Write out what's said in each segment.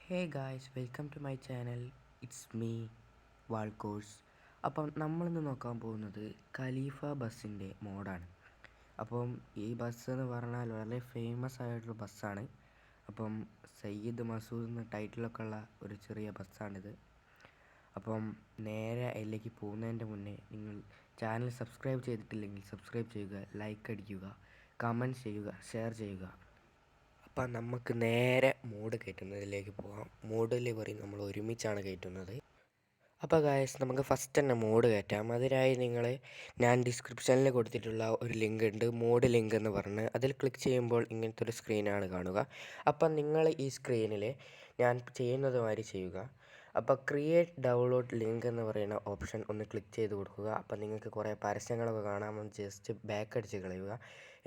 Hey guys, welcome to my channel. It's me വാൾക്കോഴ്സ്. അപ്പം നമ്മളിന്ന് നോക്കാൻ പോകുന്നത് ഖലീഫ ബസ്സിൻ്റെ മോഡാണ്. അപ്പം ഈ ബസ് എന്ന് പറഞ്ഞാൽ വളരെ ഫേമസ് ആയിട്ടുള്ള ബസ്സാണ്. അപ്പം സയ്യിദ് മസൂദ് എന്ന ടൈറ്റിലൊക്കെ ഉള്ള ഒരു ചെറിയ ബസ്സാണിത്. അപ്പം നേരെ അതിലേക്ക് പോകുന്നതിൻ്റെ മുന്നേ നിങ്ങൾ ചാനൽ സബ്സ്ക്രൈബ് ചെയ്തിട്ടില്ലെങ്കിൽ സബ്സ്ക്രൈബ് ചെയ്യുക, ലൈക്ക് അടിക്കുക, കമൻറ്റ് ചെയ്യുക, ഷെയർ ചെയ്യുക. അപ്പം നമുക്ക് നേരെ മോഡ് കയറ്റുന്നതിലേക്ക് പോകാം. മോഡ് ലിവറി നമ്മൾ ഒരുമിച്ചാണ് കയറ്റുന്നത്. അപ്പോൾ ഗായ്സ്, നമുക്ക് ഫസ്റ്റ് തന്നെ മോഡ് കയറ്റാം. അതിനായി ഞാൻ ഡിസ്ക്രിപ്ഷനിൽ കൊടുത്തിട്ടുള്ള ഒരു ലിങ്ക് ഉണ്ട്, മോഡ് ലിങ്ക് എന്ന് പറഞ്ഞ്. അതിൽ ക്ലിക്ക് ചെയ്യുമ്പോൾ ഇങ്ങനത്തെ ഒരു സ്ക്രീനാണ് കാണുക. അപ്പം നിങ്ങൾ ഈ സ്ക്രീനിൽ ഞാൻ ചെയ്യുന്നത് മാതിരി ചെയ്യുക. അപ്പോൾ ക്രിയേറ്റ് ഡൗൺലോഡ് ലിങ്ക് എന്ന് പറയുന്ന ഓപ്ഷൻ ഒന്ന് ക്ലിക്ക് ചെയ്ത് കൊടുക്കുക. അപ്പം നിങ്ങൾക്ക് കുറേ പരസ്യങ്ങളൊക്കെ കാണാൻ ജസ്റ്റ് ബാക്ക് അടിച്ച് കളയുക.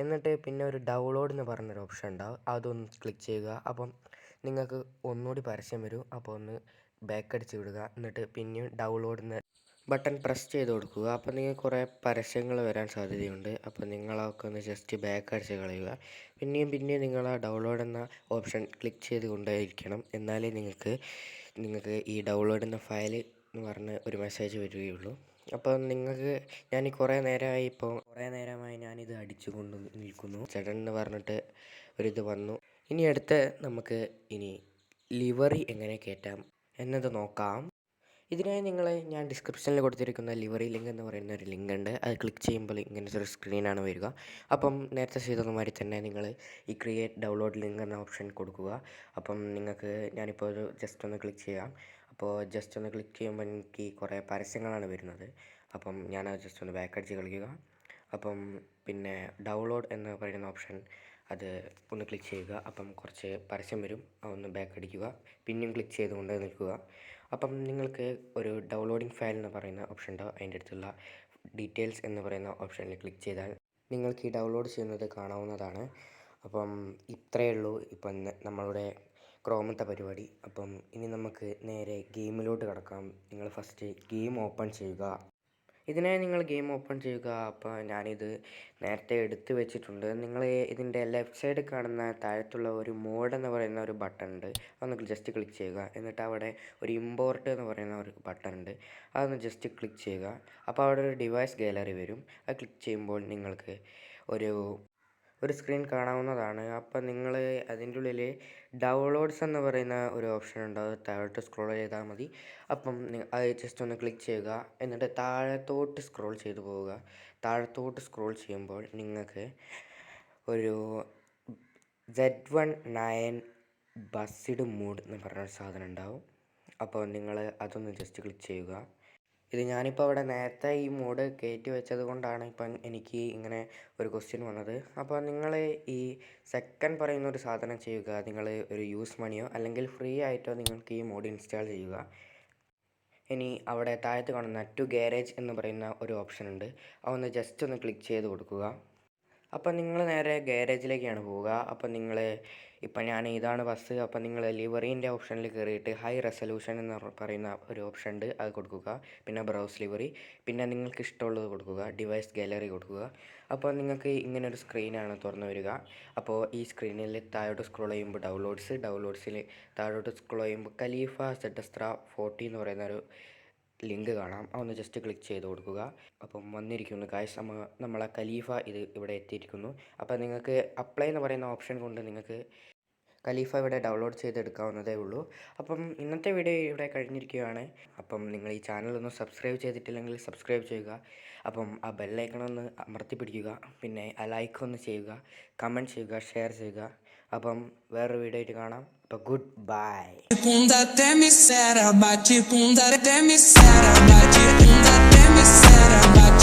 എന്നിട്ട് പിന്നെ ഒരു ഡൗൺലോഡ് എന്ന് പറഞ്ഞൊരു ഓപ്ഷൻ ഉണ്ടാവും, അതൊന്ന് ക്ലിക്ക് ചെയ്യുക. അപ്പം നിങ്ങൾക്ക് ഒന്നുകൂടി പരസ്യം വരും. അപ്പോൾ ഒന്ന് ബാക്ക് അടിച്ച് വിടുക. എന്നിട്ട് പിന്നെയും ഡൗൺലോഡ് എന്ന ബട്ടൺ പ്രസ് ചെയ്ത് കൊടുക്കുക. അപ്പോൾ നിങ്ങൾക്ക് കുറേ പരസ്യങ്ങൾ വരാൻ സാധ്യതയുണ്ട്. അപ്പോൾ നിങ്ങളൊക്കെ ഒന്ന് ജസ്റ്റ് ബാക്ക് അടിച്ച് കളയുക. പിന്നെയും നിങ്ങൾ ആ ഡൗൺലോഡ് എന്ന ഓപ്ഷൻ ക്ലിക്ക് ചെയ്ത് കൊണ്ടേയിരിക്കണം. എന്നാലേ നിങ്ങൾക്ക് ഈ ഡൗൺലോഡ് എന്ന ഫയൽ എന്ന് പറഞ്ഞ് ഒരു മെസ്സേജ് വരികയുള്ളൂ. അപ്പോൾ ഞാൻ കുറേ നേരമായി ഞാനിത് അടിച്ചു കൊണ്ട് നിൽക്കുന്നു. ചേട്ടൻ എന്ന് പറഞ്ഞിട്ട് ഒരിത് വന്നു. നമുക്ക് ലിവറി എങ്ങനെ കയറ്റാം എന്നത് നോക്കാം. ഇതിനായി ഞാൻ ഡിസ്ക്രിപ്ഷനിൽ കൊടുത്തിരിക്കുന്ന ലിവറി ലിങ്ക് എന്ന് പറയുന്ന ഒരു ലിങ്ക് ഉണ്ട്. അത് ക്ലിക്ക് ചെയ്യുമ്പോൾ ഇങ്ങനത്തെ ഒരു സ്ക്രീനാണ് വരിക. അപ്പം നേരത്തെ ചെയ്തതുമാതിരി തന്നെ നിങ്ങൾ ഈ ക്രിയേറ്റ് ഡൗൺലോഡ് ലിങ്ക് എന്ന ഓപ്ഷൻ കൊടുക്കുക. അപ്പം ഞാനിപ്പോൾ ജസ്റ്റ് ഒന്ന് ക്ലിക്ക് ചെയ്യാം. അപ്പോൾ ജസ്റ്റ് ഒന്ന് ക്ലിക്ക് ചെയ്യുമ്പോൾ എനിക്ക് കുറേ പരസ്യങ്ങളാണ് വരുന്നത്. അപ്പം ഞാനത് ജസ്റ്റ് ഒന്ന് ബാക്ക് അടിച്ച് കളിക്കുക. അപ്പം പിന്നെ ഡൗൺലോഡ് എന്ന് പറയുന്ന ഓപ്ഷൻ അത് ഒന്ന് ക്ലിക്ക് ചെയ്യുക. അപ്പം കുറച്ച് പരസ്യം വരും, അതൊന്ന് ബാക്ക് അടിക്കുക. പിന്നെയും ക്ലിക്ക് ചെയ്തുകൊണ്ട് നിൽക്കുക. അപ്പം നിങ്ങൾക്ക് ഒരു ഡൗൺലോഡിങ് ഫയൽ എന്ന് പറയുന്ന ഓപ്ഷൻ ഉണ്ടാവും. അതിൻ്റെ അടുത്തുള്ള ഡീറ്റെയിൽസ് എന്ന് പറയുന്ന ഓപ്ഷനിൽ ക്ലിക്ക് ചെയ്താൽ നിങ്ങൾക്ക് ഈ ഡൗൺലോഡ് ചെയ്യുന്നത് കാണാവുന്നതാണ്. അപ്പം ഇത്രയേ ഉള്ളൂ ഇപ്പം നമ്മളുടെ ക്രോമത്തെ പരിപാടി. അപ്പം ഇനി നമുക്ക് നേരെ ഗെയിമിലോട്ട് കിടക്കാം. നിങ്ങൾ ഫസ്റ്റ് ഗെയിം ഓപ്പൺ ചെയ്യുക. ഇതിനായി നിങ്ങൾ ഗെയിം ഓപ്പൺ ചെയ്യുക. അപ്പോൾ ഞാനിത് നേരത്തെ എടുത്ത് വെച്ചിട്ടുണ്ട്. നിങ്ങൾ ഇതിൻ്റെ ലെഫ്റ്റ് സൈഡ് കാണുന്ന താഴത്തുള്ള ഒരു മോഡ് എന്ന് പറയുന്ന ഒരു ബട്ടൺ ഉണ്ട്, അതൊന്ന് ജസ്റ്റ് ക്ലിക്ക് ചെയ്യുക. എന്നിട്ട് അവിടെ ഒരു ഇമ്പോർട്ട് എന്ന് പറയുന്ന ഒരു ബട്ടൺ ഉണ്ട്, അതൊന്ന് ജസ്റ്റ് ക്ലിക്ക് ചെയ്യുക. അപ്പോൾ അവിടെ ഒരു ഡിവൈസ് ഗാലറി വരും. അത് ക്ലിക്ക് ചെയ്യുമ്പോൾ നിങ്ങൾക്ക് ഒരു സ്ക്രീൻ കാണാവുന്നതാണ്. അപ്പം നിങ്ങൾ അതിൻ്റെ ഉള്ളിൽ ഡൗൺലോഡ്സ് എന്ന് പറയുന്ന ഒരു ഓപ്ഷൻ ഉണ്ട്, അത് താഴോട്ട് സ്ക്രോൾ ചെയ്താൽ മതി. അപ്പം അത് ജസ്റ്റ് ഒന്ന് ക്ലിക്ക് ചെയ്യുക. എന്നിട്ട് താഴത്തോട്ട് സ്ക്രോൾ ചെയ്ത് പോവുക. താഴത്തോട്ട് സ്ക്രോൾ ചെയ്യുമ്പോൾ നിങ്ങൾക്ക് ഒരു Z19 ബസ്സിഡ് മോഡ് എന്ന് പറഞ്ഞൊരു സാധനം ഉണ്ടാവും. അപ്പോൾ നിങ്ങൾ അതൊന്ന് ജസ്റ്റ് ക്ലിക്ക് ചെയ്യുക. ഇത് ഞാനിപ്പോൾ അവിടെ നേരത്തെ ഈ മോഡ് കയറ്റി വെച്ചത് കൊണ്ടാണ് ഇപ്പം എനിക്ക് ഇങ്ങനെ ഒരു ക്വസ്റ്റ്യൻ വന്നത്. അപ്പോൾ നിങ്ങൾ ഈ സെക്കൻഡ് പറയുന്ന ഒരു സാധനം ചെയ്യുക. നിങ്ങൾ ഒരു യൂസ് മണിയോ അല്ലെങ്കിൽ ഫ്രീ ആയിട്ടോ നിങ്ങൾക്ക് ഈ മോഡ് ഇൻസ്റ്റാൾ ചെയ്യുക. ഇനി അവിടെ താഴത്ത് കാണുന്ന ടു ഗാരേജ് എന്ന് പറയുന്ന ഒരു ഓപ്ഷൻ ഉണ്ട്, അതൊന്ന് ജസ്റ്റ് ഒന്ന് ക്ലിക്ക് ചെയ്ത് കൊടുക്കുക. അപ്പം നിങ്ങൾ നേരെ ഗാരേജിലേക്കാണ് പോവുക. അപ്പം ഇപ്പം ഇതാണ് ബസ്. അപ്പം നിങ്ങൾ ലിവറീൻ്റെ ഓപ്ഷനിൽ കയറിയിട്ട് ഹൈ റെസൊല്യൂഷൻ എന്ന് പറയുന്ന ഒരു ഓപ്ഷൻ ഉണ്ട്, അത് കൊടുക്കുക. പിന്നെ ബ്രൗസ് ലിവറി, പിന്നെ നിങ്ങൾക്ക് ഇഷ്ടമുള്ളത് കൊടുക്കുക. ഡിവൈസ് ഗാലറി കൊടുക്കുക. അപ്പോൾ നിങ്ങൾക്ക് ഇങ്ങനൊരു സ്ക്രീനാണ് തുറന്നു വരിക. അപ്പോൾ ഈ സ്ക്രീനിൽ താഴോട്ട് സ്ക്രോൾ ചെയ്യുമ്പോൾ ഡൗൺലോഡ്സിൽ താഴോട്ട് സ്ക്രോൾ ചെയ്യുമ്പോൾ ഖലീഫ ZS 40 എന്ന് പറയുന്ന ഒരു ലിങ്ക് കാണാം, അതൊന്ന് ജസ്റ്റ് ക്ലിക്ക് ചെയ്ത് കൊടുക്കുക. അപ്പം വന്നിരിക്കുന്നു ഗായ്സ്, നമ്മളെ ഖലീഫ ഇവിടെ എത്തിയിരിക്കുന്നു. അപ്പം നിങ്ങൾക്ക് അപ്ലൈ എന്ന് പറയുന്ന ഓപ്ഷൻ കൊണ്ട് നിങ്ങൾക്ക് ഖലീഫ ഇവിടെ ഡൗൺലോഡ് ചെയ്തെടുക്കാവുന്നതേ ഉള്ളൂ. അപ്പം ഇന്നത്തെ വീഡിയോ ഇവിടെ കഴിഞ്ഞിരിക്കുകയാണ്. അപ്പം നിങ്ങൾ ഈ ചാനലൊന്ന് സബ്സ്ക്രൈബ് ചെയ്തിട്ടില്ലെങ്കിൽ സബ്സ്ക്രൈബ് ചെയ്യുക. അപ്പം ആ ബെല്ലൈക്കണൊന്ന് അമർത്തി പിടിക്കുക. പിന്നെ ആ ലൈക്ക് ഒന്ന് ചെയ്യുക, കമൻറ്റ് ചെയ്യുക, ഷെയർ ചെയ്യുക. അപ്പം വേറൊരു വീഡിയോ ആയിട്ട് കാണാം. അപ്പോൾ good bye. Bate bunda até me cera, bate bunda até me cera, bate